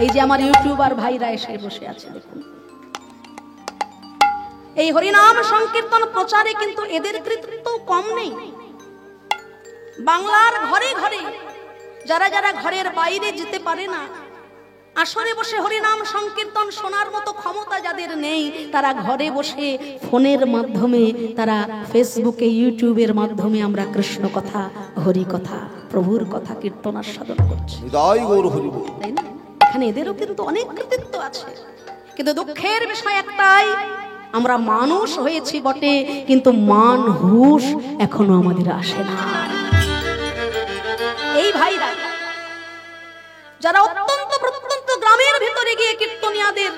এই যে আমার ইউটিউবার ভাইরা এসে বসে আছে দেখুন, এই হরিনাম সংকীর্তন প্রচারে কিন্তু এদের কৃতিত্ব কম নেই। বাংলার ঘরে ঘরে যারা যারা ঘরের বাইরে যেতে পারে না, আসরে বসে হরিনাম সংকীর্তন শোনার মতো ক্ষমতা যাদের নেই, তারা ঘরে বসে ফোনের মাধ্যমে, তারা ফেসবুকে ইউটিউবের মাধ্যমে আমরা কৃষ্ণ কথা, হরি কথা, প্রভুর কথা কীর্তন আস্বাদন করছি। তাই না? এখানে এদেরও কিন্তু অনেক কৃতিত্ব আছে, কিন্তু দুঃখের বিষয় একটাই, আমরা মানুষ হয়েছি বটে, কিন্তু মান হুঁশ এখনো আমাদের আসে না। এই ভাইরা যারা অত্যন্ত প্রত্যন্ত গ্রামের ভিতরে গিয়ে কীর্তনিয়াদের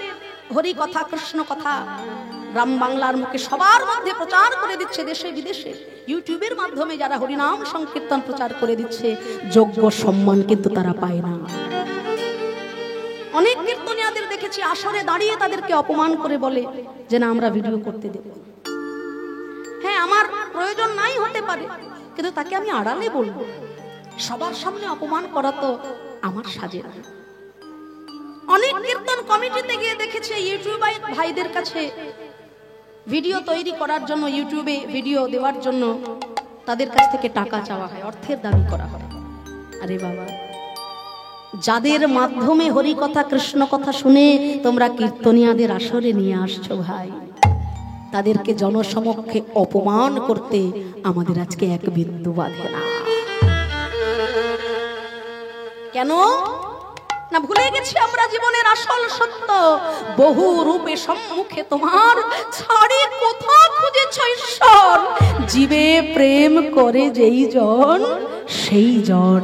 হরি কথা, কৃষ্ণ কথা গ্রাম বাংলার মুখে সবার মধ্যে প্রচার করে দিচ্ছে, দেশে বিদেশে ইউটিউবের মাধ্যমে যারা হরিনাম সংকীর্তন প্রচার করে দিচ্ছে, যোগ্য সম্মান কিন্তু তারা পায় না। অনেক কীর্তনিয়াদের দেখেছি আসরে দাঁড়িয়ে তাদেরকে অপমান করে বলে যে না আমরা ভিডিও করতে দেব। হ্যাঁ, আমার প্রয়োজন নাই হতে পারে, কিন্তু তাকে আমি আড়ালে বলবো, সবার সামনে অপমান করা তো আমার সাজে না। অনেক কীর্তন কমিটিতে গিয়ে দেখেছে ইউটিউবার ভাইদের কাছে ভিডিও তৈরি করার জন্য, ইউটিউবে ভিডিও দেওয়ার জন্য তাদের কাছ থেকে টাকা চাওয়া হয়, অর্থের দাবি করা হয়। আরে বাবা, যাদের মাধ্যমে হরি কথা কৃষ্ণ কথা শুনে তোমরা কীর্তনিয়াদের আসরে নিয়ে আসছো ভাই, তাদেরকে জনসমক্ষে অপমান করতে আমাদের আজকে এক বিন্দু বাধে না। কেন না, ভুলে গেছি আমরা জীবনের আসল সত্য, বহু রূপে সম্মুখে তোমার, ছাড়ি কোথা খুঁজেছ ঈশ্বর, জীবে প্রেম করে যেই জন, সেই জন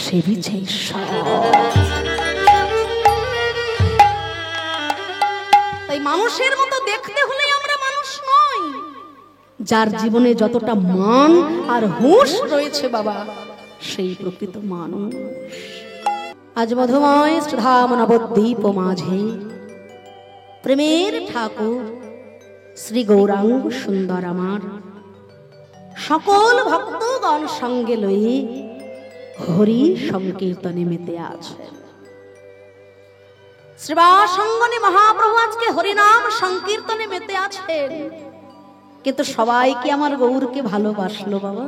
সেবিছে ঈশ্বর। তাই মানুষের মতো দেখতে হলে আমরা মানুষ নই, যার জীবনে যতটা মান আর হুঁশ রয়েছে বাবা, সেই প্রকৃত মানুষ। আজ মধুময় সুধাম নবদ্বীপ মাঝে প্রেমের ঠাকুর শ্রী গৌরাঙ্গ সুন্দর আমার সকল ভক্তগণ সঙ্গে লয়ে হরি সংকীর্তনে মেতে আছে। শ্রীবাসঙ্গনী মহাপ্রভু আজকে হরিনাম সংকীর্তনে মেতে আছেন, কিন্তু সবাই কি আমার গৌরকে ভালোবাসলো বাবা?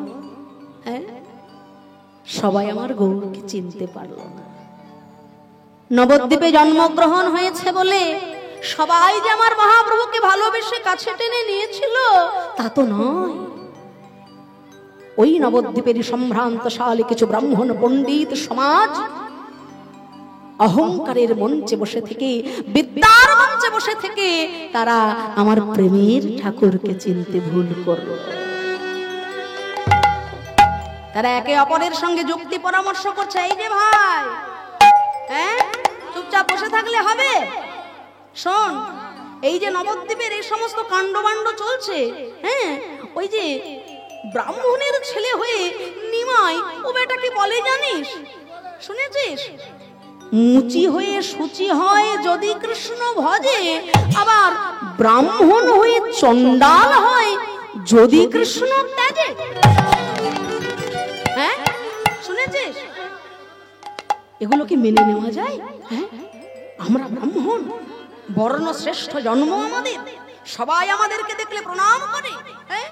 হ্যাঁ, সবাই আমার গৌরকে চিনতে পারলো না। নবদ্বীপে জন্মগ্রহণ হয়েছে বলে সবাই যে আমার মহাপ্রভুকে ভালোবেসে কাছে টেনে নিয়েছিল তা তো নয়। ওই নবদ্বীপেরই সম্ভ্রান্তশালী কিছু ব্রাহ্মণ পণ্ডিত সমাজ অহংকারের মঞ্চে বসে থেকে, বিদ্যার মঞ্চে বসে থেকে তারা আমার প্রেমের ঠাকুরকে চিনতে ভুল করল। তারা একে অপরের সঙ্গে যুক্তি পরামর্শ করছে, এই যে ভাই, হ্যাঁ চুপচাপ বসে থাকলে হবে? শোন, এই যে নবদ্বীপের এই সমস্ত কাণ্ডবাণ্ড চলছে, হ্যাঁ ওই যে ব্রাহ্মণের ছেলে হয়ে নিমাই ও বেটাকে বলে জানিস, শুনেছিস? মুচি হয়ে সূচি হয় যদি কৃষ্ণ ভজে, আবার ব্রাহ্মণ হয়ে চণ্ডাল হয় যদি কৃষ্ণ ত্যাজে। হ্যাঁ শুনেছিস? এগুলো কি মেনে নেওয়া যায়? হ্যাঁ, আমরা ব্রাহ্মণ, বর্ণ শ্রেষ্ঠ জন্ম আমাদের, সবাই আমাদেরকে দেখলে প্রণাম করে। হ্যাঁ,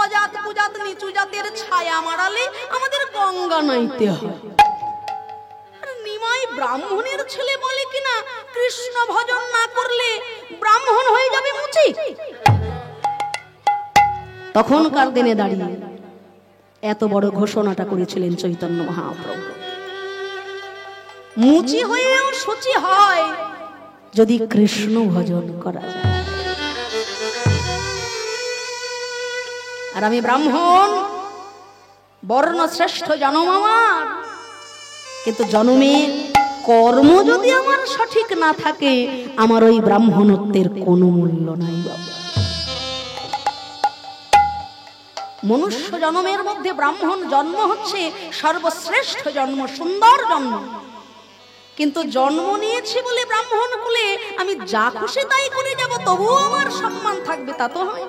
অজাত কুজাত নিচু জাতের ছায়া মারালে আমাদের গঙ্গা নাইতে হয়। নিমাই ব্রাহ্মণের ছেলে বলে কিনা কৃষ্ণ ভজন না করলে ব্রাহ্মণ হয়ে যাবে মুচি। তখনকার দিনে দাঁড়িয়ে এত বড় ঘোষণাটা করেছিলেন চৈতন্য মহাপ্রভু, মুচি হয়েও শুচি হয় যদি কৃষ্ণ ভজন করা যায়। আর আমি ব্রাহ্মণ, বর্ণ শ্রেষ্ঠ জন্ম আমার, কিন্তু জন্মে কর্ম যদি আমার সঠিক না থাকে, আমার ওই ব্রাহ্মণত্বের কোনো মূল্য নাই বাবা। মনুষ্য জন্মের মধ্যে ব্রাহ্মণ জন্ম হচ্ছে সর্বশ্রেষ্ঠ জন্ম, সুন্দর জন্ম, কিন্তু জন্ম নিয়েছি বলে ব্রাহ্মণ কুলে আমি যা খুশি তাই করে যাব, তবুও আমার সম্মান থাকবে তা তো হয়।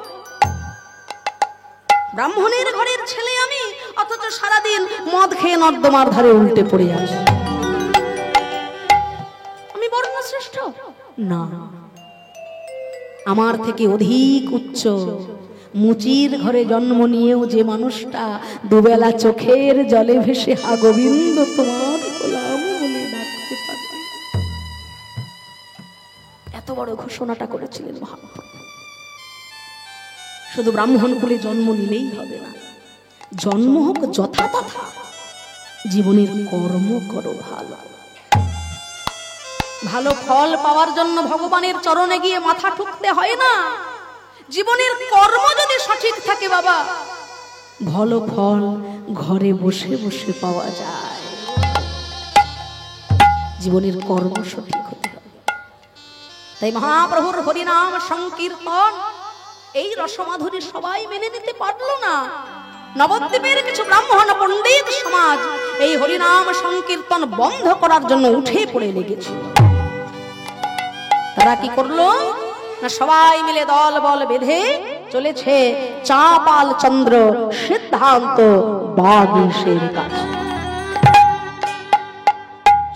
ব্রাহ্মণের ঘরের ছেলে আমি, অথচ সারাদিন মদ খেয়ে নর্দমার ধারে উল্টে পড়ে আছি। বর্ণ শ্রেষ্ঠ না, আমার থেকে অধিক উচ্চ। মুচির ঘরে জন্ম নিয়েও যে মানুষটা দুবেলা চোখের জলে ভেসে হা গোবিন্দ তোমার গোলাম বলে ডাকতে পারে, এত বড় ঘোষণাটা করেছিলেন মহাপ্রভু। শুধু ব্রাহ্মণ কুলে জন্ম নিলেই হবে না, জন্ম হোক যথাতথা, জীবনের কর্ম করো ভালো। ভালো ফল পাওয়ার জন্য ভগবানের চরণে গিয়ে মাথা ঠুকতে হয় না, জীবনের কর্ম যদি সঠিক থাকে বাবা, ভালো ফল ঘরে বসে বসে পাওয়া যায়। জীবনের কর্ম সঠিক হতে হবে। তাই মহাপ্রভুর হরিনাম সংকীর্তন এই রসমাধুরী সবাই মেনে নিতে পারলো না। নবদ্বীপের কিছু ব্রাহ্মণ পণ্ডিত সমাজ এই হরিনাম সংকীর্তন বন্ধ করার জন্য উঠে পড়ে লেগেছিল। তারা কি করলো না, সবাই মিলে দল বল বেঁধে চলেছে চাপাল চন্দ্র সিদ্ধান্ত বাগীশের কাছে।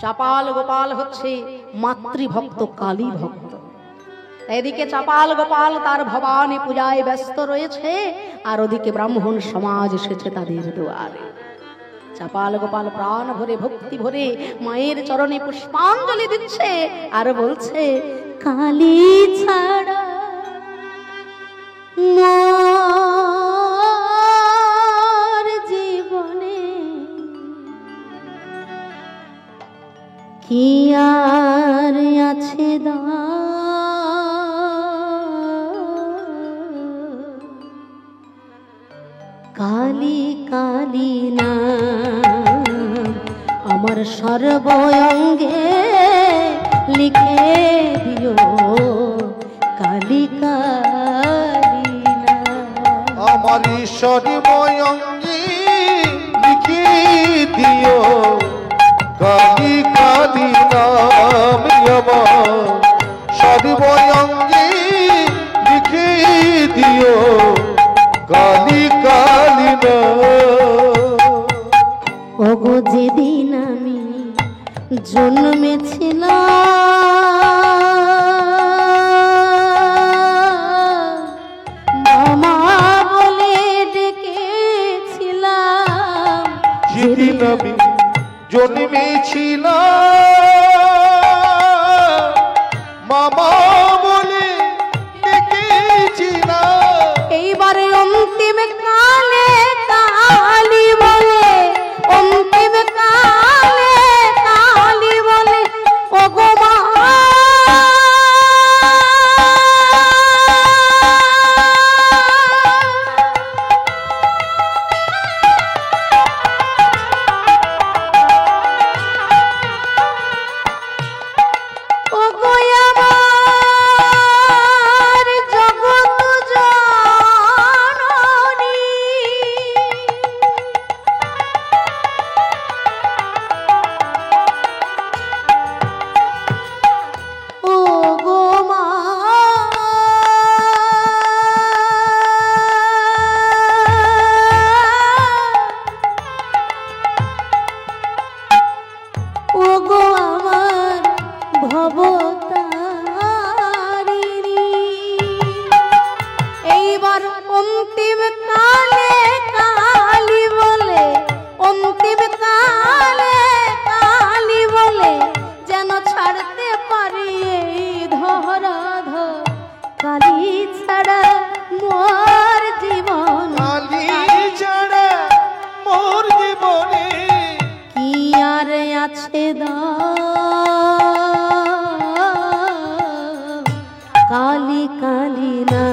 চাপাল গোপাল হচ্ছে মাতৃভক্ত কালী ভক্ত। এদিকে চাপাল গোপাল তার ভবানী পূজায় ব্যস্ত রয়েছে, আর ওদিকে ব্রাহ্মণ সমাজ এসেছে তাদের দুয়ারে। চাপাল গোপাল প্রাণ ভরে ভক্তি ভরে মায়ের চরণে পুষ্পাঞ্জলি দিচ্ছে আর বলছে, কালী ছাড়া মোর জীবনে কি আর আছে কালী কালী না আমার সর্বঙ্গে লিখে দিও, কালী কালী না আমার সর্বঙ্গে লিখে দিও, কালী কালী নাম আমার সর্বঙ্গে লিখে দিও, কালী কালী নাম। ওগো যেদিন আমি জন্মেছিলাম মামা বলে ডেকেছিলাম, যেদিন আমি জন্মেছিলাম মামা বলে ডেকেছিলাম, এইবারে অন্তিম কালে কালী বলে, অন্তিম কালে কালী বলে ওগো মা ওগো আমার জগৎ জননী, ওগো মা ওগো আমার ভবতারিণী। এইবার অন্তিম কালে কালী বলে, অন্তিম কালে কালী বলে যেন ছাড়তে পারি এই ধরাধর, কালী ছাড়া মোর জীবন, কালী ছাড়া মোর জীবনে কি আর আছে কালী কালী না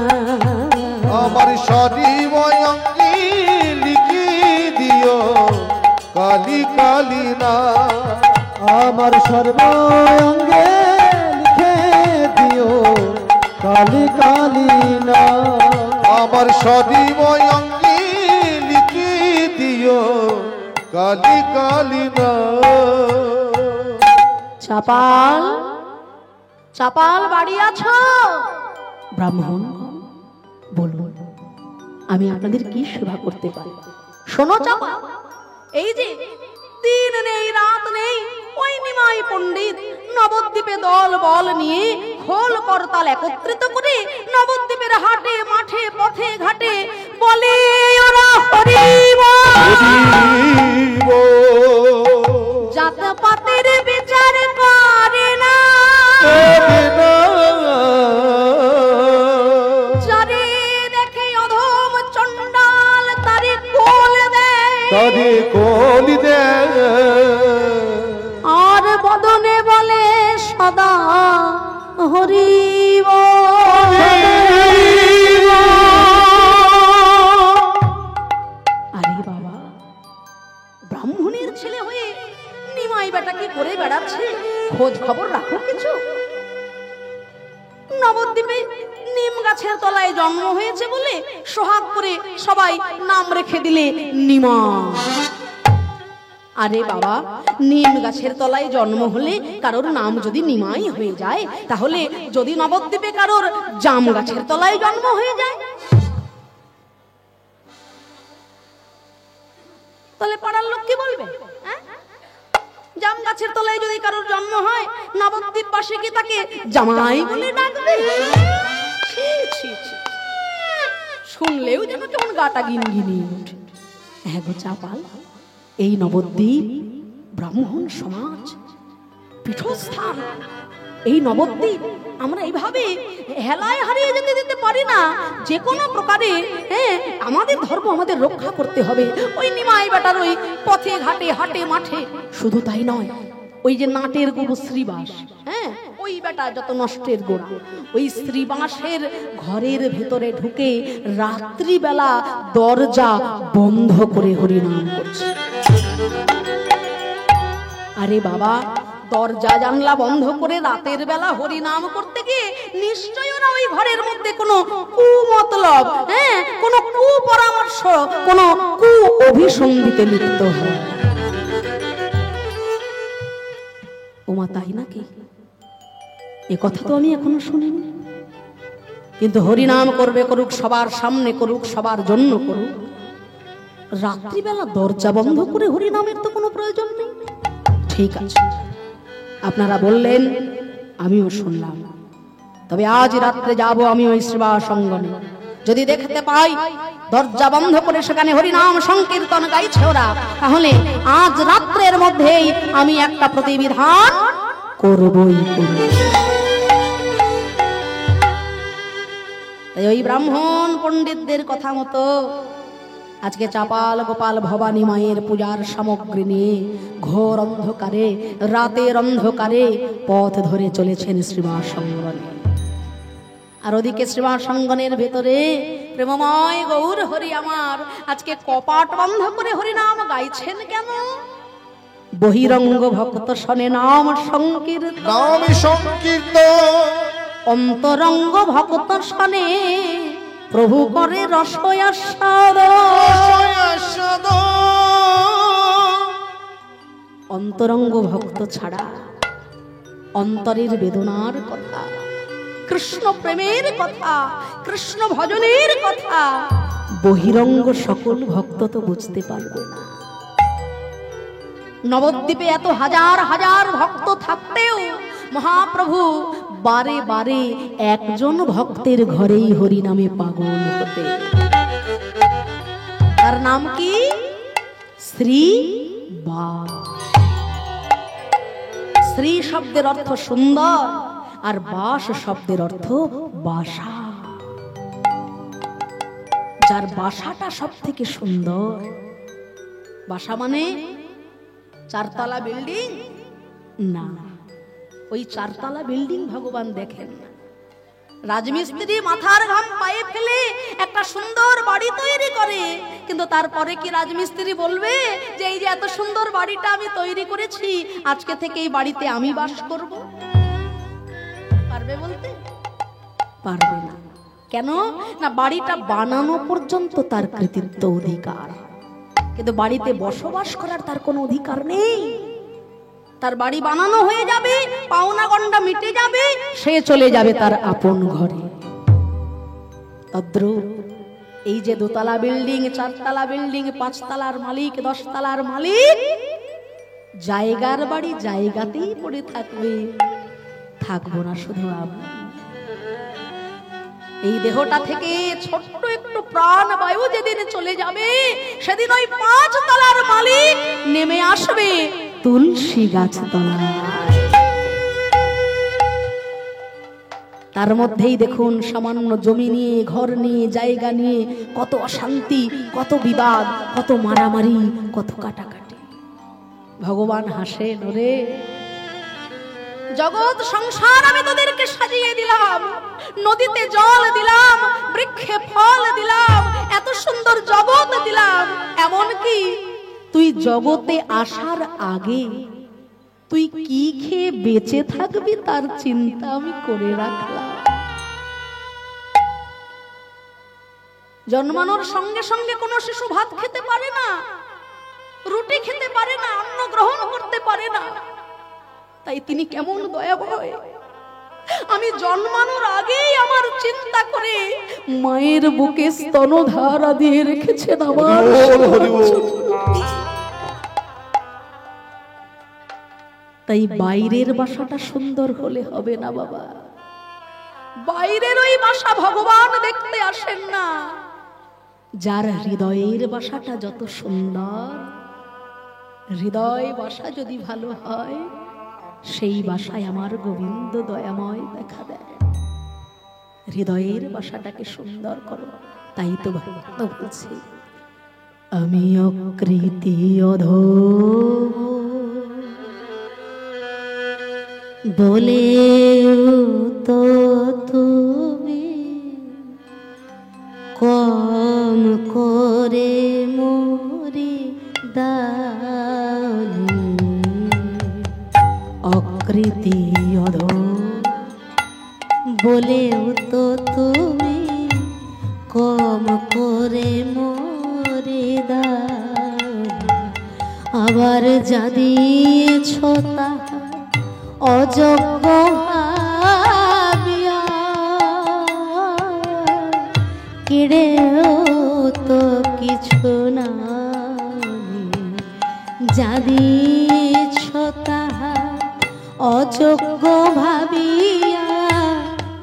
আমার সর্বঙ্গে লিখে দিও, কালী কালী নাম। আমার সর্বঙ্গে লিখে দিও, কালী কালী না আমার সর্বঙ্গে লিখে দিও, কালী কালী নাম। চাপাল চাপাল বাড়ি আছো? ব্রাহ্মণ বলুন, আমি আপনাদের কি সেবা করতে পারি? শোনো চাপাল, এই যে দিন নেই রাত নেই ওই নিমাই পণ্ডিত নবদ্বীপে দল বল নিয়ে খোল করতাল একত্রিত করে নবদ্বীপের হাটে মাঠে পথে ঘাটে বলে ওরা হরি জাত পাতের বিচার করে না, যারে দেখে অধম চণ্ডাল তারে কোল দেয়, আর বদনে বলে সদা হরি আরে বাবা, ব্রাহ্মণের ছেলে হয়ে নিমাই বেটা কি করে বেড়াচ্ছে, খোঁজ খবর রাখো কিছু। নবদ্বীপে নিম গাছের তলায় জন্ম হয়েছে বলে সোহাগ করে সবাই নাম রেখে দিলে নিমা। আরে বাবা, নিম গাছের তলায় জন্ম হলে কারোর নাম যদি নিমাই হয়ে যায়, তাহলে যদি নবদ্বীপে কারোর জাম গাছের তলায় জন্ম হয়ে যায়, তাহলে পাড়ার লোক কি বলবে? জাম গাছের তলায় যদি কারোর জন্ম হয়, নবদ্বীপ বাসী কি তাকে জামাই বলে ডাকবে? শুনলেও যেন কেমন গাটা গিনগিনি ওঠে। হ্যাঁ গো চাপাল, এই নবদ্বীপ ব্রাহ্মণ সমাজ পীঠস্থান। এই নবদ্বীপ আমরা এইভাবে হেলায় হারিয়ে যেতে দিতে পারি না। যে কোনো প্রকারে আমাদের ধর্ম আমাদের রক্ষা করতে হবে। ওই নিমাই বেটার ওই পথে ঘাটে হাটে মাঠে, শুধু তাই নয়, ওই যে নাটের গুরু শ্রীবাস, ওই বেটা যত নষ্টের গোড়া, ওই শ্রীবাসের ঘরের ভেতরে ঢুকে রাত্রিবেলা দরজা বন্ধ করে হরিনাম করছে। আরে বাবা, দরজা জানলা বন্ধ করে রাতের বেলা হরিনাম করতে গিয়ে নিশ্চয়ই ওরা ওই ঘরের মধ্যে কোনো কুমতলব, কোনো কুপরামর্শ, কোনো কু অভিসন্ধিতে লিপ্ত হয়। ওমা তাই নাকি? এ কথা তো আমি এখনো শুনিনি। কিন্তু হরিনাম করবে, করুক, সবার সামনে করুক, সবার জন্য করুক। রাত্রিবেলা দরজা বন্ধ করে হরিনামের তো কোনো প্রয়োজন নেই। ঠিক আছে, আপনারা বললেন, আমিও শুনলাম। তবে আজ রাত্রে যাব আমি ওই শ্রীবাস অঙ্গনে। যদি দেখতে পাই দরজা বন্ধ করে সেখানে হরিনাম সংকীর্তন গাইছে ওরা, তাহলে আজ রাত্রের মধ্যেই আমি একটা প্রতিবিধান করবই করব। তাই ওই ব্রাহ্মণ পণ্ডিতদের কথা মতো আজকে চাপাল গোপাল ভবানী মায়ের পূজার সামগ্রী নিয়ে ঘোর অন্ধকারে, রাতের অন্ধকারে পথ ধরে চলেছেন শ্রীবাস অঙ্গনে। আর ওদিকে শ্রীবাস অঙ্গনের ভেতরে প্রেমময় গৌর হরি আমার আজকে কপাট বন্ধ করে হরিনাম গাইছেন কেন? বহিরঙ্গ ভক্ত শোনে নাম সংকীর্তন, অন্তরঙ্গ ভক্ত শোনে প্রভু করে রসয়াস্বাদ। অন্তরঙ্গ ভক্ত ছাড়া অন্তরের বেদনার কথা, কৃষ্ণ প্রেমের কথা, কৃষ্ণ ভজনের কথা বহিরঙ্গ সকল ভক্ত তো বুঝতে পারবে না। নবদ্বীপে এত হাজার হাজার ভক্ত থাকতেও মহাপ্রভু বারে বারে একজন ভক্তের ঘরেই হরি নামে পাগল হতে। তার নাম কি? শ্রী বাস। শ্রী শব্দের অর্থ সুন্দর, আর বাস শব্দের অর্থ বাসা। যার বাসাটা সব থেকে সুন্দর। বাসা মানে চারতলা বিল্ডিং না, ওই চারতলা বিল্ডিং ভগবান দেখেন না। রাজমিস্ত্রি মাথার ঘাম পায়ে ফেলে একটা সুন্দর বাড়ি তৈরি করে, কিন্তু তারপরে কি রাজমিস্ত্রি বলবে যে এই যে এত সুন্দর বাড়িটা আমি তৈরি করেছি, আজকে থেকে এই বাড়িতে আমি বাস করব? পারবে বলতে? পারবে না। কেন না? বাড়িটা বানানো পর্যন্ত তার কৃতিত্ব অধিকার, কিন্তু বাড়িতে বসবাস করার তার কোনো অধিকার নেই। তার বাড়ি বানানো হয়ে যাবে, পাওনা গন্ডা মিটে যাবে, সে চলে যাবে তার আপন ঘরে। তদ্রূপ এই যে দোতলা বিল্ডিং, চারতলা বিল্ডিং, 5 তলার মালিক, 10 তলার মালিক, জায়গার বাড়ি জায়গাতেই পড়ে থাকবে, থাকবো না শুধু আমি। এই দেহটা থেকে ছোট্ট একটু প্রাণ বায়ু যেদিন চলে যাবে, সেদিন ওই 5 তলার মালিক নেমে আসবে তুলসী গাছ তলায়। তার মধ্যেই দেখুন সামান্য জমি নিয়ে, ঘর নিয়ে, জায়গা নিয়ে কত অশান্তি, কত বিবাদ, কত মারামারি, কত কাটাকাটি। ভগবান হাসেন, ওরে জগৎ সংসার আমি তোদেরকে সাজিয়ে দিলাম, নদীতে জল দিলাম, বৃক্ষে ফল দিলাম, এত সুন্দর জগৎ দিলাম, এমনকি তুই জগতে আসার আগে তুই কি খেয়ে বেঁচে থাকবি তার চিন্তা আমি করে রাখলাম। জন্মানোর সঙ্গে সঙ্গে কোনো শিশু ভাত খেতে পারে না, রুটি খেতে পারে না, অন্ন গ্রহণ করতে পারে না। তাই তিনি কেমন দয়াময়, আমি জন্মানোর আগেই আমার চিন্তা করে মায়ের বুকে স্তনধারা দিয়ে রেখেছেন আমার। তাই বাইরের বাসাটা সুন্দর হলে হবে না বাবা, বাইরের ওই বাসা ভগবান দেখতে আসেন না। যার হৃদয়ের বাসাটা যত সুন্দর, হৃদয় বাসা যদি ভালো হয়, সেই বাসায় আমার গোবিন্দ দয়াময় দেখা দেয়। হৃদয়ের বাসাটাকে সুন্দর করো। তাই তো ভক্ত বলছে, আমি অকৃতি অধম বলে তো তুমি কম করে মরি দানি। অকৃতি অধম বলেও তো তুমি কম করে মরে দানি। আবার যা দিয়েছ তা অযোগ্য ভাবিয়া, কেড়েও তো কিছু নাই। যা দিয়েছ তাহা অযোগ্য ভাবিয়া,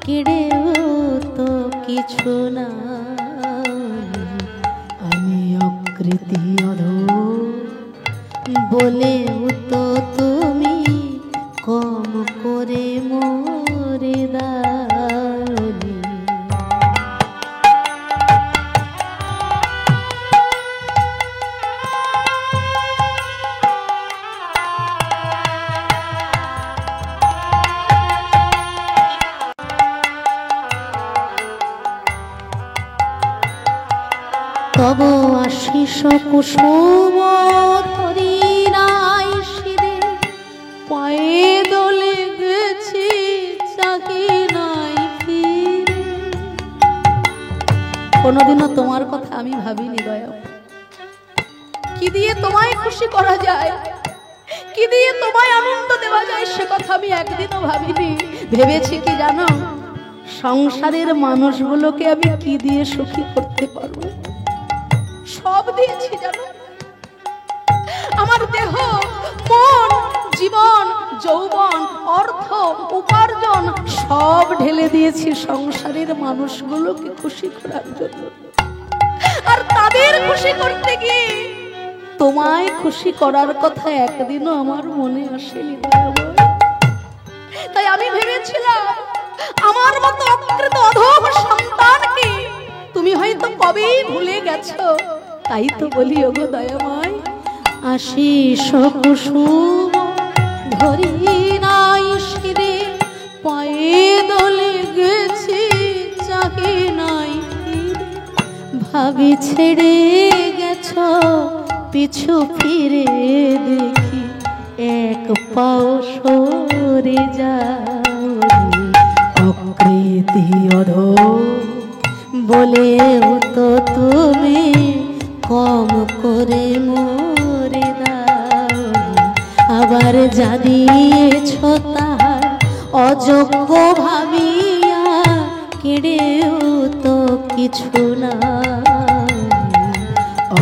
কেড়েও তো কিছু নাই। আমি অকৃতি অধম বলেও তো তুমি কম করে মোরে দানি। তব আশিস কুসুম ধরি নাই শিরে, পায়ে দোলে গেছি চাকি নাই ফিরে। কোনোদিনও তোমার কথা আমি ভাবিনি দয়া। কি দিয়ে তোমায় খুশি করা যায়, কি দিয়ে তোমায় আনন্দ দেওয়া যায়, সে কথা আমি একদিনও ভাবিনি। ভেবেছি কি জানো, সংসারের মানুষগুলোকে আমি কি দিয়ে সুখী করতে পারবো। সব দিয়েছি জানো, আমার দেহ, মন, জীবন, যৌবন, অর্থ, উপার্জন সব ঢেলে দিয়েছি সংসারের মানুষগুলোকে খুশি করার জন্য। আর তাদের খুশি করতে গিয়ে তোমায় খুশি করার কথা একদিনও আমার মনে আসেনি। তাই আমি ভেবেছিলাম আমার মতো অকৃত অধম সন্তানকে তুমি হয়তো কবেই ভুলে গেছো। তাই তো বলি, ওগো দয়াময়, আশিস কুসুম ধরি নাই শিরে, পায়ে দোলে গেছি চাকি নাই ফিরে। ভাবি ছেড়ে গেছ পিছু ফিরে দেখি, এক পাও সরে যাও। অকৃতি অধম বলেও তো তুমি কম করে মোরে দাও। আবার যা দিয়েছ তাহার অযোগ্য ভাবিয়া, কেড়েও তো কিছু না।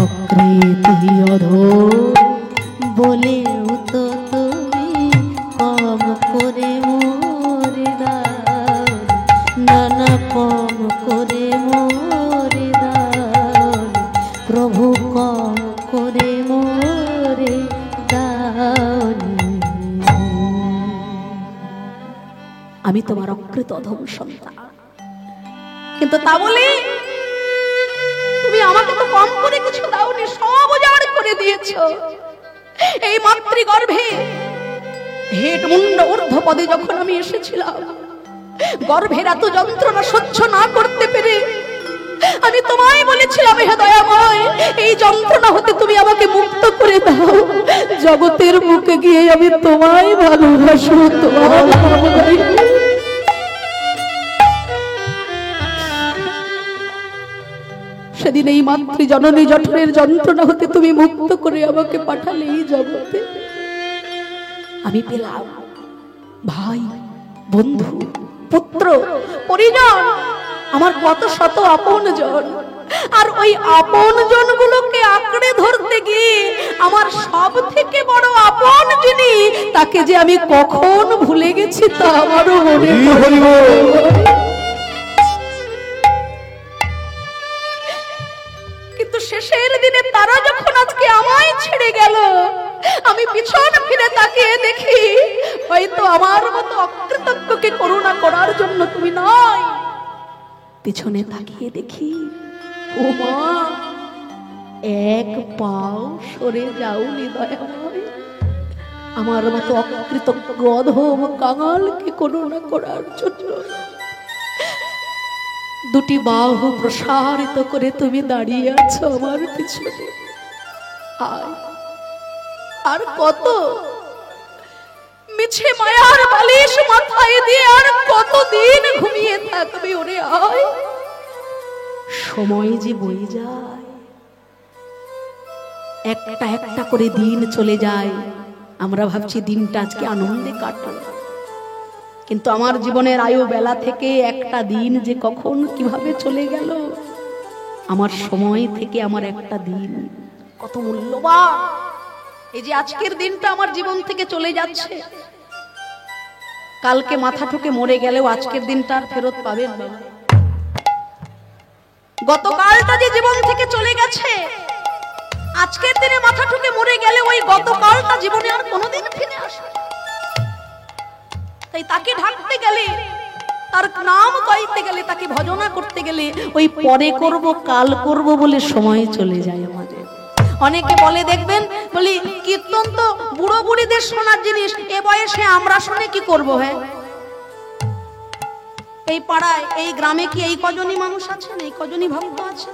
অকৃতি অধম বলেও তো আমি তোমার অকৃত অধম সন্তান। কিন্তু তা বলে তুমি আমাকে তো কম করে কিছু দাওনি, সব উজাড় করে দিয়েছো। এই মাতৃগর্ভে হেট মুন্ড ঊর্ধ্ব পদে যখন আমি এসেছিলাম, গর্ভের এত যন্ত্রণা সহ্য না করতে পেরে আমি তোমায় বলেছিলাম, হে দয়াময়, এই যন্ত্রণা হতে তুমি আমাকে মুক্ত করে দাও। জগতের মুখে গিয়ে আমি তোমায় ভালোবাসবো, তোমার সেদিন এই মাতৃ জননী জঠরের যন্ত্রণা হতে তুমি মুক্ত করে আমাকে পাঠালে এই জগতে। আমি পেলাম ভাই, বন্ধু, পুত্র, পরিজন, আমার কত শত আপন জন। আর ওই আপন জনগুলোকে আঁকড়ে ধরতে গিয়ে আমার সব থেকে বড় আপন যিনি, তাকে যে আমি কখন ভুলে গেছি তা আমারও মনে পড়ে। কিন্তু শেষের দিনে তারা যখন আজকে আমায় ছেড়ে গেল, আমি পিছন ফিরে তাকিয়ে দেখি হয়তো আমার মতো অকৃতজ্ঞকে করুণা করার জন্য তুমি নয়। পিছনে তাকিয়ে দেখি, ও মা, এক পাও সরে যাওনি দয়াময়, আমার মতো অকৃতজ্ঞ অধম কাঙালকে করুণা করার জন্য। দুটি বাহু প্রসারিত করে তুমি দাঁড়িয়ে আছো আমার পিছনে। আর কত মিছে মায়ার বালিশ মাথায় দিয়ে আর কতদিন ঘুমিয়ে থাকবে ওরে? আয়, সময় যে বয়ে যায়, একটা একটা করে দিন চলে যায়। আমরা ভাবছি দিনটা আজকে আনন্দে কাটবে, কিন্তু আমার জীবনের আয়ু বেলা থেকে একটা দিন যে কখন কিভাবে চলে গেল। আমার সময় থেকে আমার একটা দিন কত মূল্যবান। এই যে আজকের দিনটা আমার জীবন থেকে চলে যাচ্ছে, কালকে মাথা ঠুকে মরে গেলেও আজকের দিনটা আর ফেরত পাবেন না। গতকালটা যে জীবন থেকে চলে গেছে, আজকের দিনে মাথা ঠুকে মরে গেলে ওই গতকালটা জীবনে আর কোনোদিন ফিরে আসে না। তাই তাকে ঢাকতে গেলে, তার নাম গাইতে গেলে, তাকে ভজনা করতে গেলে ওই পরে করব কাল করব বলে সময় চলে যায় আমাদের। অনেকে বলে, দেখবেন, বলি কীর্তন তো বুড়ো বুড়িদের শোনার জিনিস, এ বয়সে আমরা শুনে কি করব? হ্যাঁ, এই পাড়ায় এই গ্রামে কি এই কজনই মানুষ আছেন, এই কজনই ভক্ত আছে?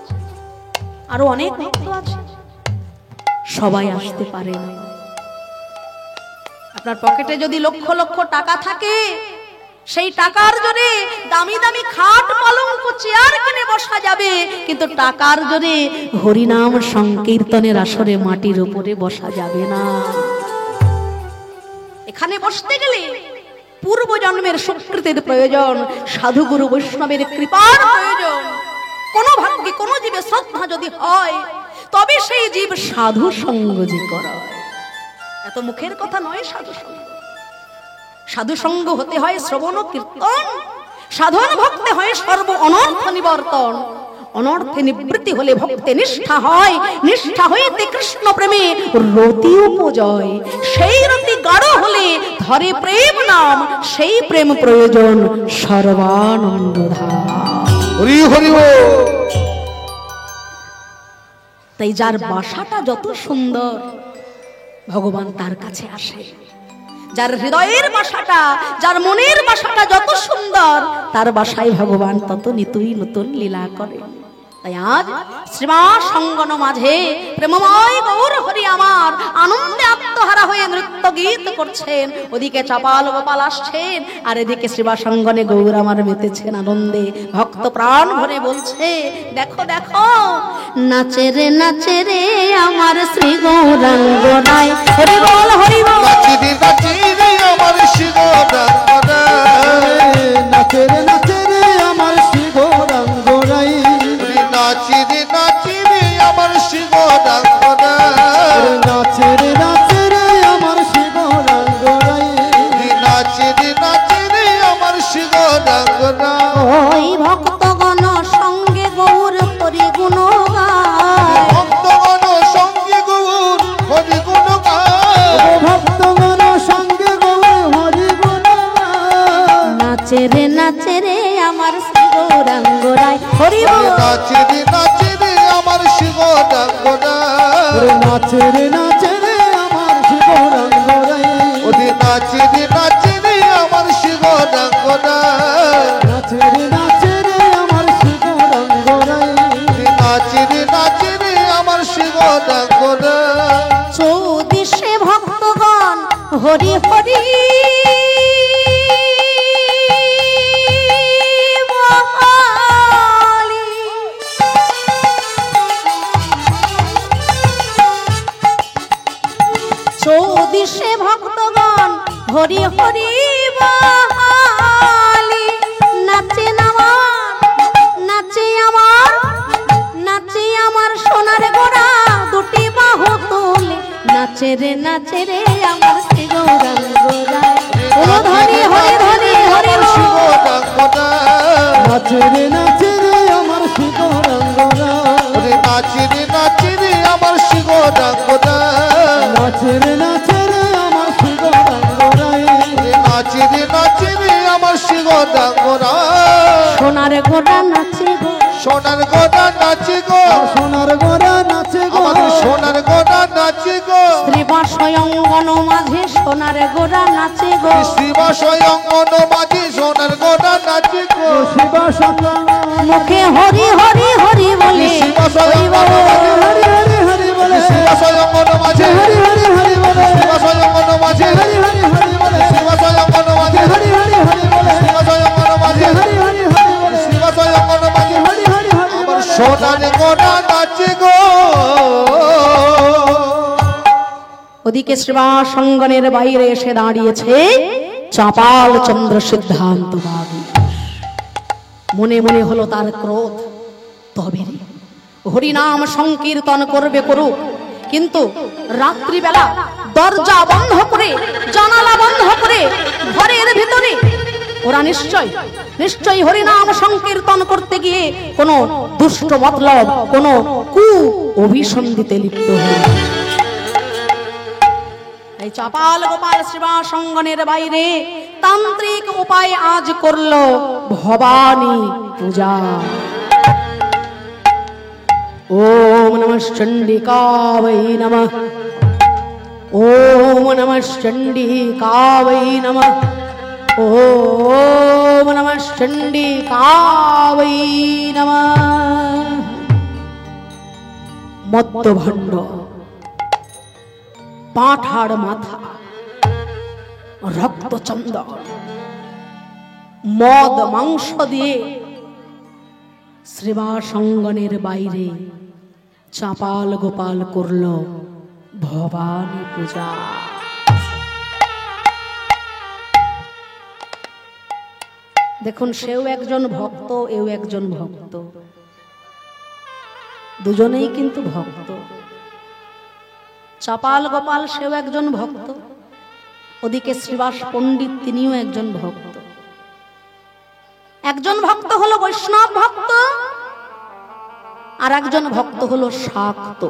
আরো অনেক ভক্ত আছে, সবাই আসতে পারে না। আপনার পকেটে যদি লক্ষ লক্ষ টাকা থাকে, সেই টাকার জোরে দামি দামি খাট পালঙ্ক চেয়ার কিনে বসা যাবে, কিন্তু টাকার জোরে হরিনাম সংকীর্তনের আসরে মাটির উপরে বসা যাবে না। এখানে বসতে গেলে পূর্ব জন্মের সুকৃতির প্রয়োজন, সাধুগুরু বৈষ্ণবের কৃপার প্রয়োজন। কোন ভাগ্যে কোন জীবে শ্রদ্ধা যদি হয়, তবে সেই জীব সাধু সঙ্গ যে করায়। এত মুখের কথা নয় সাধু সঙ্গ। সাধু সঙ্গ হতে হয় শ্রবণ কীর্তন, সাধন ভক্তে হয় সর্ব অনর্থ নিবর্তন। অনর্থে নিবৃত্তি হলে ভক্তে নিষ্ঠা হয়, নিষ্ঠা হইতে কৃষ্ণ প্রেমে রতি উপজয়। সেই রতি গাঢ় হলে ধরে প্রেম নাম, সেই প্রেম প্রয়োজন সর্বানন্দ ধাম। হরি হরি বল। তাই যার বাসাটা যত সুন্দর, ভগবান তার কাছে আসে। যার হৃদয়ের বাসাটা, যার মনের বাসাটা যত সুন্দর, তার বাসায় ভগবান তত নিতুই নতুন লীলা করে। তাই আজ শ্রীমা সঙ্গন মাঝে প্রেমময় গৌর হরি আমার আনন্দে আত্মহারা হয়ে নৃত্য গীত করছেন। ওদিকে চাপাল গোপাল আসছেন, আর এদিকে শ্রীমা সঙ্গনে গৌর আমার মেতেছেন আনন্দে। ভক্ত প্রাণ ভরে বলছে, দেখো দেখো, নাচে রে আমার শ্রী গৌরাঙ্গ রায়। হরি বল হরি বল। নাচি রে আমার শ্রী গৌরাঙ্গ রায়, নাচে রে আমার শ্রী গৌরাঙ্গ রায়। নাচি রে আমার শ্রী গৌরাঙ্গ রায়, নাচে রে আমার শ্রী গৌরাঙ্গ রায়। নাচি রে আমার শ্রী গৌরাঙ্গ রায়। ওই ভক্তগণ সঙ্গে গৌর হরি গুণ গায়, ভক্তগণ সঙ্গে গৌর হরি গুণ গায়, ভক্তগণ সঙ্গে গৌর হরি গুণ গায়। নাচে রে আমার শ্রী গৌরাঙ্গ রায় হরি বল। নাচে রে আমার শ্রী গৌরাঙ্গ রায়। নাচে রে আমার শিব রঙ্গ রায়। ওরে নাচে রে আমার শ্রী গৌরাঙ্গ রায়। নাচে রে আমার শিব রঙ্গ রায়। নাচে রে আমার শ্রী গৌরাঙ্গ রায়। চৌদিশে ভক্তগণ হরি হরি বলি। চৌদিশে ভক্তগণ হরি হরি বলি। নাচে আমার সোনার গোড়া দুটি বাহু তুলে। নাচে রে আমার শ্রী গৌরাঙ্গ রায়। ও ধরি হরি হরি হরি বল। শ্রী গৌরাঙ্গ রায়। নাচে রে আমার শিব রঙ্গ রায়। ওরে নাচে রে আমার শ্রী গৌরাঙ্গ রায়। নাচে রে আমার শিব রঙ্গ রায়। নাচে রে আমার শ্রী গৌরাঙ্গ রায়। সোনার গোড়া নাচে গো সোনার গোড়া নাচে গো। সোনার গোরা নাচে গো। আমাদের সোনার গোড়া নাচে গো। শ্রীবা স্বয়ংবন মাঝে সোনার গোড়া নাচে গো। শিবা স্বয়ংবন মাঝে সোনার গোড়া নাচে গো। শিব সঙ্গ মুখে হরি হরি হরি বলে শিবা হরি বল। হরি হরি হরি বলে। শিবা স্বয়ংবন মাঝে হরি হরি হরি বলে। শিবা স্বয়ংবন মাঝে হরি হরি হরি বলে। শিবা স্বয়ংবন মাঝে হরি হরি হরি বলে। শিবা স্বয়ংবন মাঝে হরি হরি হরি বলে। শিবা স্বয়ংবন মাঝে হরি হরি হরি আমার বলে। সোনার গোড়া নাচে গো। ওদিকে শ্রীবাস অঙ্গনের বাইরে এসে দাঁড়িয়েছে চাপাল চন্দ্র সিদ্ধান্ত বাবু। মনে মনে হলো তার ক্রোধ। তবে রে হরিনাম সংকীর্তন করবে করুক, কিন্তু রাত্রিবেলা দরজা বন্ধ করে জানালা বন্ধ করে ঘরের ভিতরে ওরা নিশ্চয়ই হরিনাম সংকীর্তন করতে গিয়ে কোনো দুষ্ট মতলব কোনো কু অভিসন্ধিতে লিপ্ত হয়ে। এই চাপাল গোপাল শ্রীবাস অঙ্গনের বাইরে তান্ত্রিক উপায় আজ করলো ভবানী পূজা। ওম নমঃ চণ্ডিকাবৈ নমঃ। ওম নমঃ চণ্ডিকাবৈ নমঃ। ওম নমঃ চণ্ডিকাবৈ নমঃ। মদ্যভণ্ড, পাঁঠার মাথা, রক্তচন্দন, মদ মাংস দিয়ে শ্রীবাস অঙ্গনের বাইরে চাপাল গোপাল করল ভবানী পূজা। দেখুন, সেও একজন ভক্ত, এও একজন ভক্ত, দুজনেই কিন্তু ভক্ত। চাপাল গোপাল সেও একজন ভক্ত, ওদিকে শ্রীবাস পণ্ডিত তিনিও একজন ভক্ত। একজন ভক্ত হলো বৈষ্ণব ভক্ত, আর একজন ভক্ত হলো শাক্ত।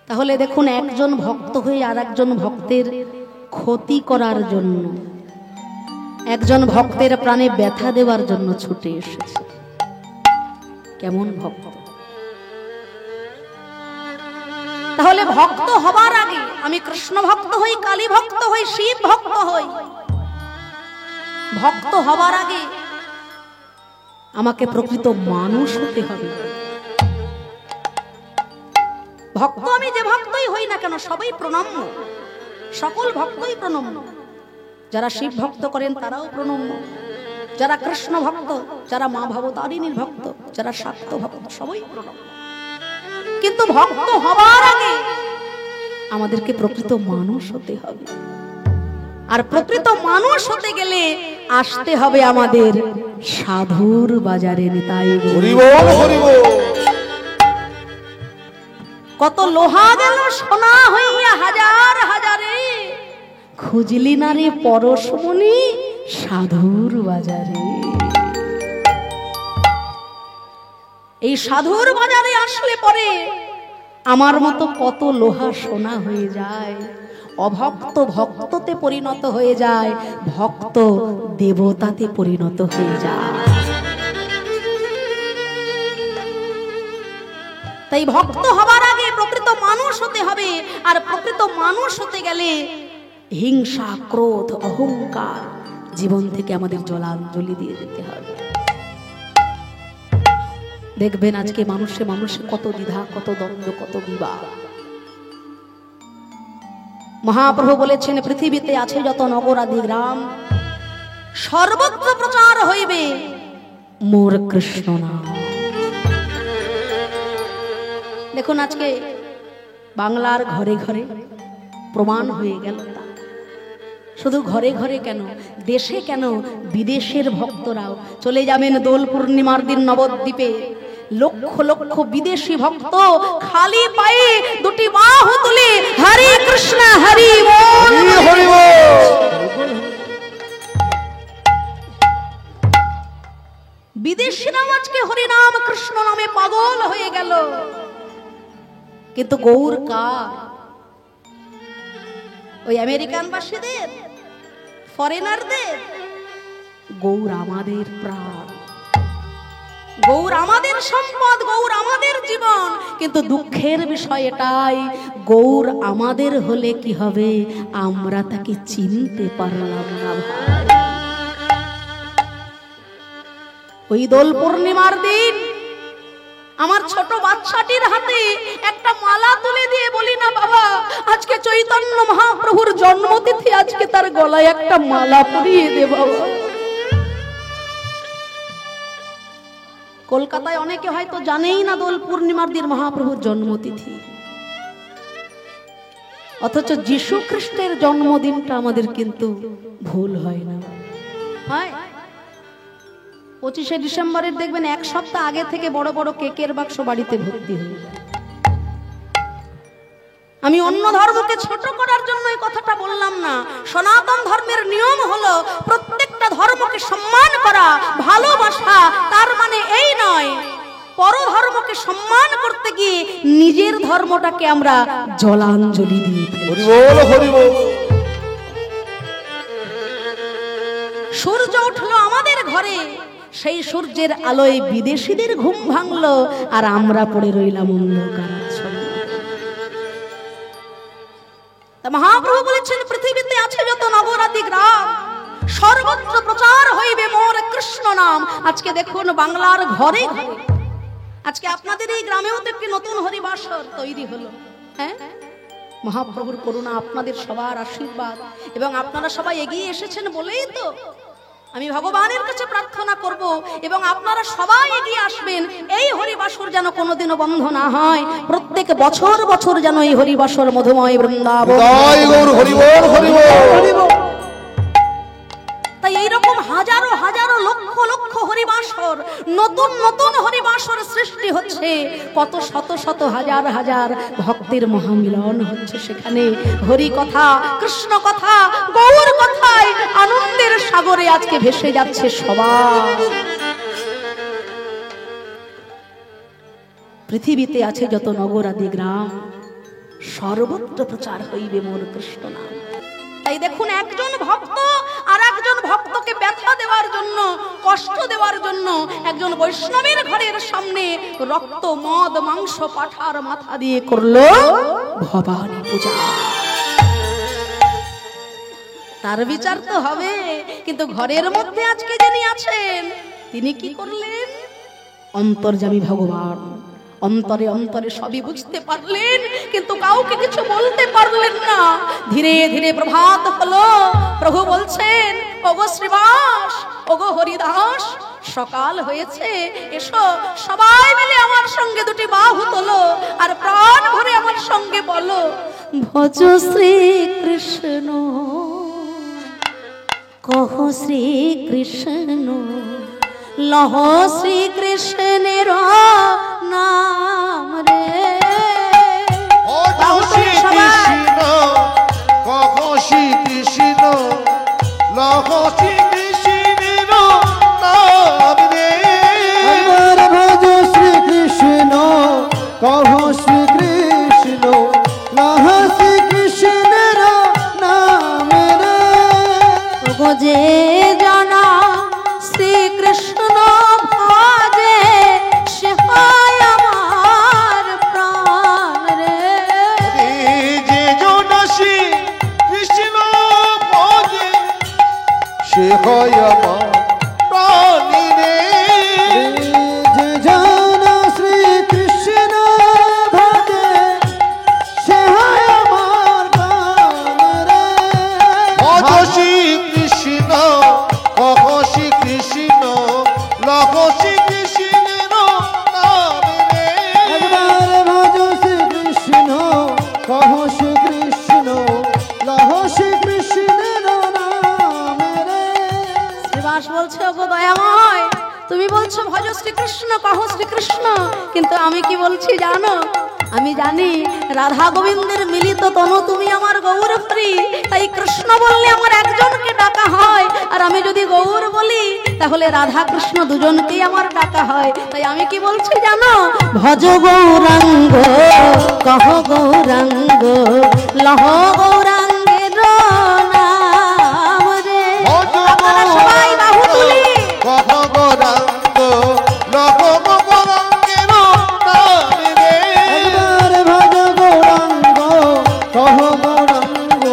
তাহলে দেখুন, একজন ভক্ত হয়ে আর একজন ভক্তের ক্ষতি করার জন্য, একজন ভক্তের প্রাণে ব্যথা দেওয়ার জন্য ছুটে এসেছে। কেমন ভক্ত! তাহলে ভক্ত হবার আগে আমি কৃষ্ণ ভক্ত হই, কালী ভক্ত হই, শিব ভক্ত হই, ভক্ত হবার আগে আমাকে প্রকৃত মানুষ হতে হবে। ভক্ত আমি যে ভক্তই হই না কেন সবাই প্রণম্য, সকল ভক্তই প্রণম্য। যারা শিব ভক্ত করেন তারাও প্রণম্য, যারা কৃষ্ণ ভক্ত, যারা মা ভবতারিণীর ভক্ত, যারা শাক্ত ভক্ত, সবাই প্রণম্য। কিন্তু ভক্ত হবার আগে আমাদেরকে প্রকৃত মানুষ হতে হবে। আর প্রকৃত মানুষ হতে গেলে আসতে হবে আমাদের সাধুর বাজারে। নিতাই হরি বল, হরি বল। কত লোহা গেল সোনা হইয়া হাজার হাজারে, খুঁজলি না রে পরশমণি সাধুর বাজারে। এই সাধুর বাজারে আসলে পরে আমার মতো কত লোহা সোনা হয়ে যায়। অভক্ত ভক্ততে পরিণত হয়ে যায়, ভক্ত দেবতাতে পরিণত হয়ে যায়। তাই ভক্ত হবার আগে প্রকৃত মানুষ হতে হবে, আর প্রকৃত মানুষ হতে গেলে হিংসা, ক্রোধ, অহংকার জীবন থেকে আমাদের জলাঞ্জলি দিয়ে দিতে হবে। দেখবেন আজকে মানুষে মানুষে কত দ্বিধা, কত দ্বন্দ্ব, কত বিবাদ। মহাপ্রভু বলেছেন, পৃথিবীতে আছে যত নগরাদি গ্রাম, সর্বত্র প্রচার হইবে মোর কৃষ্ণ নাম। দেখুন আজকে বাংলার ঘরে ঘরে প্রমাণ হয়ে গেল। শুধু ঘরে ঘরে কেন, দেশে কেন, বিদেশের ভক্তরাও চলে যাবেন দোল পূর্ণিমার দিন নবদ্বীপে। লক্ষ লক্ষ বিদেশি ভক্ত খালি পায়ে দুটি বাহু তুলে হরে কৃষ্ণ হরি বল, হরি বল। বিদেশিরাও আজকে হরি নাম কৃষ্ণ নামে পাগল হয়ে গেল। কিন্তু গৌর কার? ওই আমেরিকানবাসীদের, ফরেনারদের? গৌর আমাদের প্রাণ, গৌর আমাদের সম্পদ, গৌর আমাদের জীবন। কিন্তু দুঃখের বিষয় এটাই, গৌর আমাদের হলে কি হবে, আমরা তাকে চিনতে পারলাম না ভাই। ওই দোল পূর্ণিমার দিন আমার ছোট বাচ্চাটির হাতে একটা মালা তুলে দিয়ে বলি না, বাবা আজকে চৈতন্য মহাপ্রভুর জন্মতিথি, আজকে তার গলায় একটা মালা পরিয়ে দে বাবা। কলকাতায় অনেকে হয়তো জানেই না দোল পূর্ণিমার দিন মহাপ্রভুর জন্মতিথি, অথচ যীশু খ্রিস্টের জন্মদিনটা আমাদের কিন্তু ভুল হয় না। হয় 25শে ডিসেম্বরের দেখবেন এক সপ্তাহ আগে থেকে বড় বড় কেকের বাক্স বাড়িতে ভর্তি হয়ে যায়। আমি অন্য ধর্মকে ছোট করার জন্য এই কথাটা বললাম না। সনাতন ধর্মের নিয়ম হলো প্রত্যেকটা ধর্মকে সম্মান করা, ভালোবাসা। তার মানে এই নয় পর ধর্মকে সম্মান করতে গিয়ে নিজের ধর্মটাকে আমরা জলাঞ্জলি দিই। হরি বল, হরি বল। সূর্য উঠলো আমাদের ঘরে, সেই সূর্যের আলোয় বিদেশিদের ঘুম ভাঙলো, আর আমরা পড়ে রইলাম অন্ধকারাচ্ছন্ন। মহাপ্রভু বলেছেন, পৃথিবীতে আছে যত নগরাদি গ্রাম, সর্বত্র প্রচার হইবে মোর কৃষ্ণ নাম। আজকে দেখুন বাংলার ঘরে ঘরে, আজকে আপনাদের এই গ্রামেও তো একটি নতুন হরিবাসর তৈরি হলো। হ্যাঁ, মহাপ্রভুর করুণা, আপনাদের সবার আশীর্বাদ, এবং আপনারা সবাই এগিয়ে এসেছেন বলেই তো আমি ভগবানের কাছে প্রার্থনা করব, এবং আপনারা সবাই এগিয়ে আসবেন। এই হরিবাসর যেন কোনোদিনও বন্ধ না হয়, প্রত্যেক বছর বছর যেন এই হরিবাসর মধুময় বৃন্দাবন। জয় গৌর, হরি বল, হরি বল। তাই এইরকম হাজারো হাজারো লক্ষ লক্ষ হরিবাসর, নতুন নতুন হরিবাসর সৃষ্টি হচ্ছে। কত শত শত হাজার হাজার ভক্তের মহামিলন হচ্ছে সেখানে। হরি কথা, কৃষ্ণ কথা, গৌর কথায় আনন্দের সাগরে আজকে ভেসে যাচ্ছে সবাই। পৃথিবীতে আছে যত নগরাদি গ্রাম, সর্বত্র প্রচার হইবে মোর কৃষ্ণ নাম। তাই দেখুন একজন ভক্ত আর একজন ভক্তকে ব্যথা দেওয়ার জন্য, কষ্ট দেওয়ার জন্য একজন বৈষ্ণবের ঘরের সামনে রক্ত, মদ, মাংস, পাঠার মাথা দিয়ে করলো ভবানী পূজা। তার বিচার তো হবে, কিন্তু ঘরের মধ্যে আজকে যিনি আছেন তিনি কি করলেন? অন্তর্যামী ভগবান অন্তরে অন্তরে সবই বুঝতে পারলেন, কিন্তু কাউকে কিছু বলতে পারলেন না। ধীরে ধীরে প্রভাত হলো, প্রভু বলছেন, ওগো শ্রীবাস, ওগো হরিদাস, সকাল হয়েছে, এসো সবাই মিলে আমার সঙ্গে দুটি বাহু তোলো, আর প্রাণ ভরে আমার সঙ্গে বলো, ভজ শ্রী কৃষ্ণ, কহ শ্রী কৃষ্ণ, লহ শ্রী কৃষ্ণের নাম রে। শ্রী কৃষ্ণ, কহ শ্রী কৃষ্ণ, লহ শ্রী কৃষ্ণের নাম রে। ভজ শ্রী কৃষ্ণ, কহ শ্রী কৃষ্ণ, লহ শ্রী কৃষ্ণের ওগো যে জানা শ্রীকৃষ্ণ ভজে সে হয় আমার প্রাণ রে। যে জনসী কৃষ্ণ ভজে সে হয় আমার প্রাণী রে। যে জন শ্রীকৃষ্ণ ভজে সে হয় আমার প্রাণ রে। ভজ শ্রী কৃষ্ণ কহ শ্রী কৃষ্ণ লহ শ্রী কৃষ্ণের নাম রে। একবার ভজ শ্রীকৃষ্ণ কহ শ্রীকৃষ্ণ লহ শ্রীকৃষ্ণের নাম রে। শ্রীবাস বলছে ওগো দয়াময় তুমি বলছো ভজ শ্রীকৃষ্ণ কহ শ্রীকৃষ্ণ, কিন্তু আমি কি বলছি জানো? আমি জানি রাধা গোবিন্দের মিলিত তনু তুমি আমার গৌর হরি, তাই কৃষ্ণ বললে আমার একজনকে ডাকা হয়, আর আমি যদি গৌর বলি তাহলে রাধা কৃষ্ণ দুজনকেই আমার ডাকা হয়। তাই আমি কি বলছি জানো? ভজ গৌরাঙ্গ কহ গৌরাঙ্গ লহ গৌরাঙ্গের নাম রে। আপনারা সবাই বাহু তুলি। কহ গৌরাঙ্গ লহ গৌরাঙ্গের নাম রে। একবার ভজ গৌরাঙ্গ কহ গৌরাঙ্গ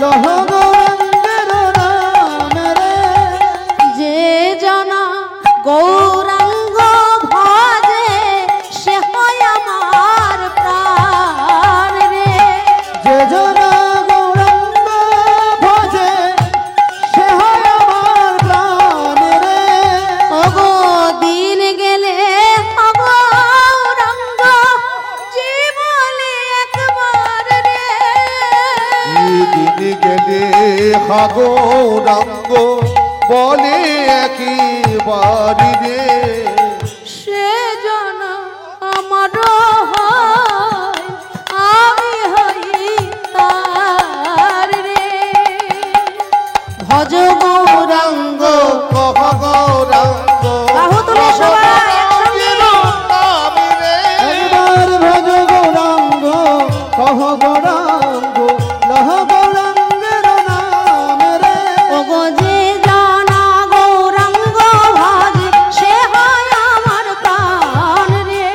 লহ গৌরাঙ্গের নাম রে। যে জনা গৌরাঙ্গ ভজে সে হয় আমার প্রাণ রে। যে জন গৌরাঙ্গ ভজে সে হয় আমার প্রাণ রে। ওগো দিন গেলে গৌরাঙ্গ জীবনে একবার রে। দিন গেলে হা গৌরাঙ্গ বলে একেবারে রে। সে জন আমার হয় আমি হই তার রে। ভজ গৌরাঙ্গ কহ গৌরাঙ্গ বাহু তুলে সবাই একসঙ্গে। নাম রে। একবার ভজ গৌরাঙ্গ কহ গৌরাঙ্গ লহ গৌরাঙ্গের নাম রে। ওগো যে জানা গৌরাঙ্গ ভজে সে হয় আমার প্রাণ রে।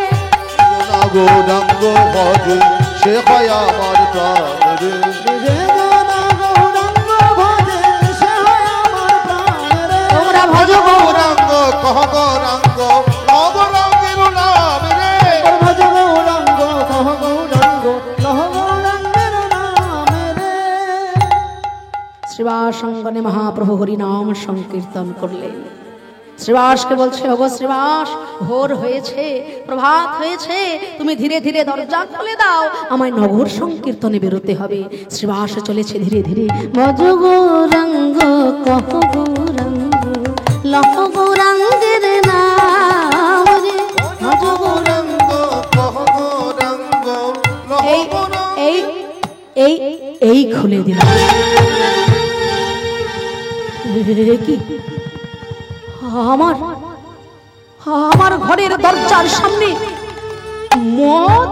গৌরাঙ্গ ভজে সে হয় আমার প্রাণ রে। যে জন গৌরাঙ্গ ভজে সে হয় আমার প্রাণ রে। তোমরা ভজ গৌরাঙ্গ কহ গৌরাঙ্গ গৌরাঙ্গের নাম রে। ভজ গৌরাঙ্গ কহ গৌরাঙ্গ লহ গৌরাঙ্গের নাম রে। শ্রীবাস অঙ্গনে মহাপ্রভু হরি নাম সংকীর্তন করলেন। শ্রীবাসকে বলছে ওগো শ্রীবাস ভোর হয়েছে, প্রভাত হয়েছে, তুমি ধীরে ধীরে দরজা খুলে দাও, আমায় নগর সংকীর্তনে বেরোতে হবে। শ্রীবাস চলেছে ধীরে ধীরে। ভজ গৌরাঙ্গ কহ গৌরাঙ্গ লহ গৌরাঙ্গের নাম রে। ভজ গৌরাঙ্গ কহ গৌরাঙ্গ লহ এই এই এই এই খুলে দিলাম। কি আমার আমার ঘরের দরজার সামনে মদ,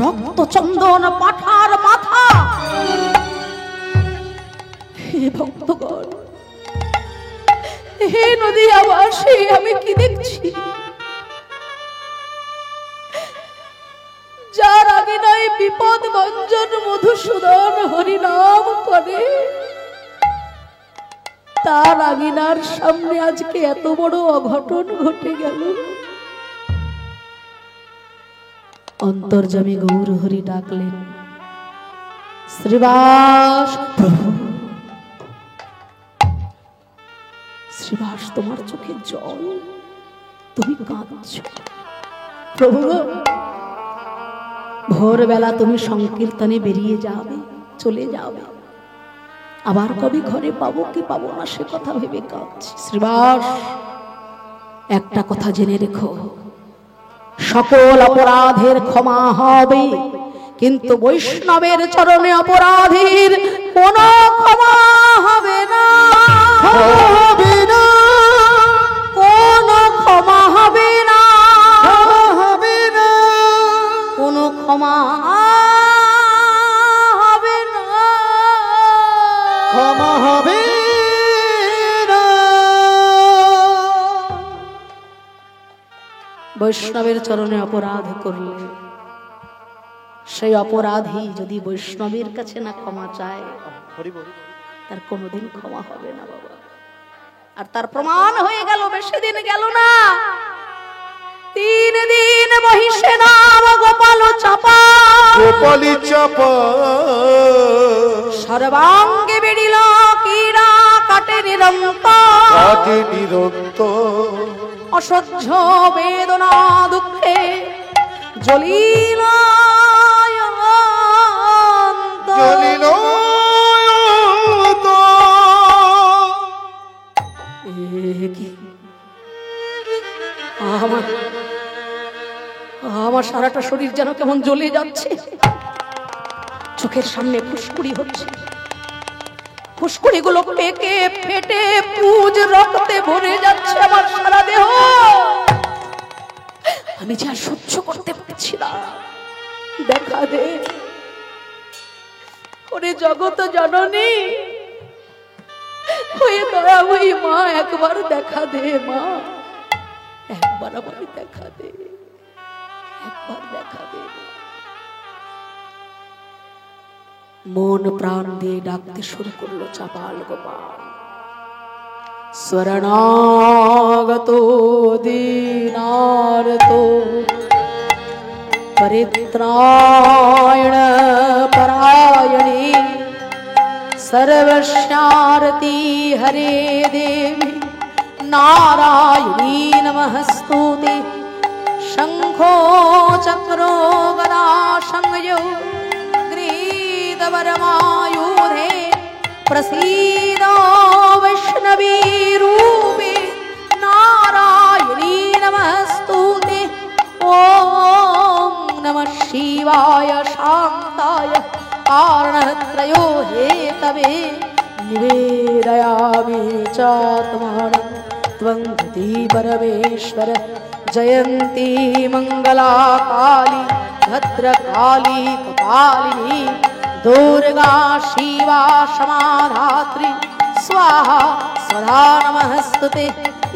রক্ত চন্দন, পাঠার মাথা। হে ভক্তগণ, হে নদী আবাসে আমি কি দেখছি? যার আগে নাই বিপদ ভঞ্জন মধুসূদন হরিনাম করে, তার আগিনার সামনে আজকে এত বড় অঘটন ঘটে গেল। অন্তর্যামী গৌর হরি ডাকলেন, শ্রীবাস প্রভু। শ্রীবাস তোমার চোখে জল, তুমি কাঁদছ। প্রভু ভোরবেলা তুমি সংকীর্তনে বেরিয়ে যাবে, চলে যাবে, আবার কবে ঘরে পাবো কি পাবো না সে কথা ভেবে কাঁদছি। শ্রীবাস একটা কথা জেনে রেখো, সকল অপরাধের ক্ষমা হবে, কিন্তু বৈষ্ণবের চরণে অপরাধীর কোনো ক্ষমা হবে না, হবে না, কোনো ক্ষমা হবে না, হবে না, কোনো ক্ষমা হবে না। ক্ষমা হবে না। বৈষ্ণবের চরণে অপরাধ করলে সেই অপরাধী যদি বৈষ্ণবের কাছে না ক্ষমা চায়, তার কোনোদিন ক্ষমা হবে না বাবা। আর তার প্রমাণ হয়ে গেল, বেশি দিন গেল না, 3 দিন বহিষে নাম গোপাল চাপা, গোপালী চাপা সর্বাঙ্গে বেড়িল কীড়া কাটে নিরন্তর, কাটে নিরন্তর, অসহ্য বেদনা দুঃখে জ্বলিল জ্বলিল আমার সারাটা শরীর যেন কেমন জ্বলে যাচ্ছে, চোখের সামনে ফুসকুড়ি হচ্ছে, ফুসকুড়ি গুলো পেকে ফেটে পুজ রক্তে ভরে যাচ্ছে আমার সারা দেহ। আমি যা সহ্য করতে পারছি না, দেখা দে ওরে জগত জননী, হয়ে দয়াময়ী মা, একবার দেখা দে মা, একবার আমাকে দেখা দে, একবার দেখা দে। মন প্রাণ দিয়ে ডাকতে শুরু করলো চাপাল গোপাল, শরণাগত দীনার্ত পরিত্রায়ণ পরায়ণে सर्वस्यारती हरे देवी नारायणी नमस्तुते। शंखो चक्रो गदा संयो ग्रीदवरमायूरे प्रसीदो वैष्णवी रूपे नारायणी नमस्तुते। ओम नमः शिवाय शांताय कारणत्रयो हेतवे निवेदयामि चात्मानं त्वं धृति परमेश्वर। जयन्ती मंगला काली भद्रकाली कपालिनी दुर्गा शिवा क्षमाधात्री स्वाहा सदा नमस्तुते।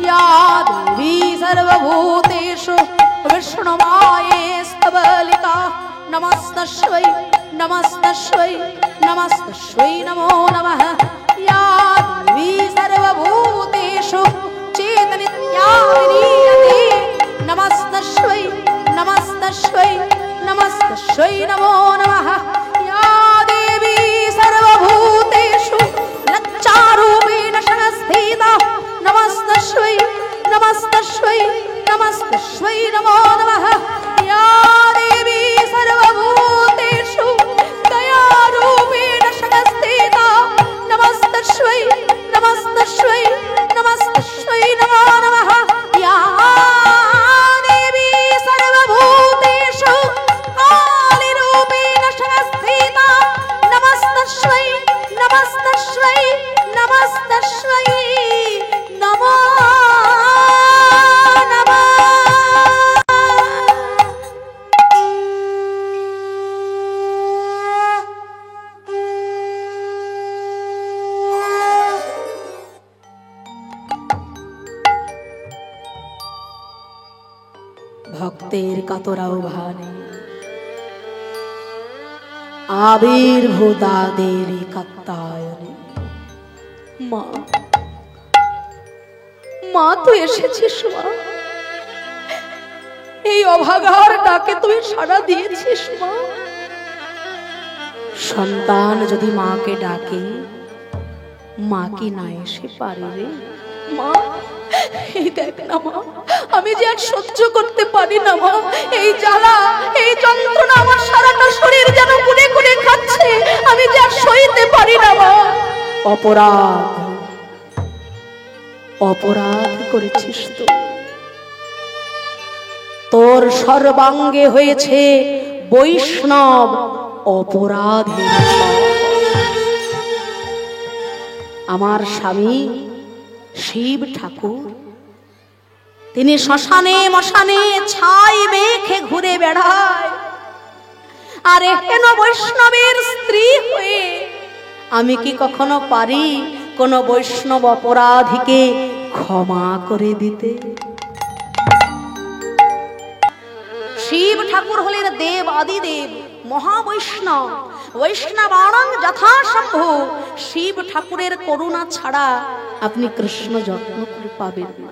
या देवी सर्वभूतेषु विष्णुमायेस्तबलिका नमस्तस्यै नमस्तस्यै नमस्तस्यै नमो नमः। या देवी सर्वभूतेषु चेतनित्या विलीयते नमस्तस्यै नमस्तस्यै नमस्तस्यै नमो नमः। या देवी सर्वभूतेषु लज्जारूपेण संस्थिता नमस्तस्यै नमस्तस्यै नमस्तस्यै नमो नमः। या देवी सर्वभूतेषु दयारूपेण संस्थिता नमस्तस्यै नमस्तस्यै नमस्तस्यै नमो नमः। या देवी सर्वभूतेषु कालीरूपेण संस्थिता नमस्तस्यै नमस्तस्यै नमस्तस्यै नमो नमः। ভক্তের কাতরাও ভানে আবির্ভূতা দেবী কাত্তায়নী। মা মা তুই এসেছিস মা, এই অভাগার ডাকে তুই সাড়া দিয়েছিস মা। সন্তান যদি মাকে ডাকে, মা কি না এসে পারে রে মা? এই দেখ না মা, আমি যে আর সহ্য করতে পারি না মা, এই জ্বালা এই যন্ত্রণা আমার সারাটা শরীর যেন কুড়ে কুড়ে খাচ্ছে, আমি যে আর সইতে পারি না মা। অপরাধ অপরাধ করেছিস তো, তোর সর্বাঙ্গে হয়েছে বৈষ্ণব অপরাধের। আমার স্বামী শিব ঠাকুর তিনি শ্মশানে মশানে ছাই মেখে ঘুরে বেড়ায়, আর এহেন বৈষ্ণবের স্ত্রী হয়ে আমি কি কখনো পারি কোন বৈষ্ণব অপরাধীকে ক্ষমা করে দিতে? শিব ঠাকুর হলেন দেব আদিদেব, মহাবৈষ্ণব। বৈষ্ণবাণং যথাসম্ভব। শিব ঠাকুরের করুণা ছাড়া আপনি কৃষ্ণ যত্ন করে পাবেন না।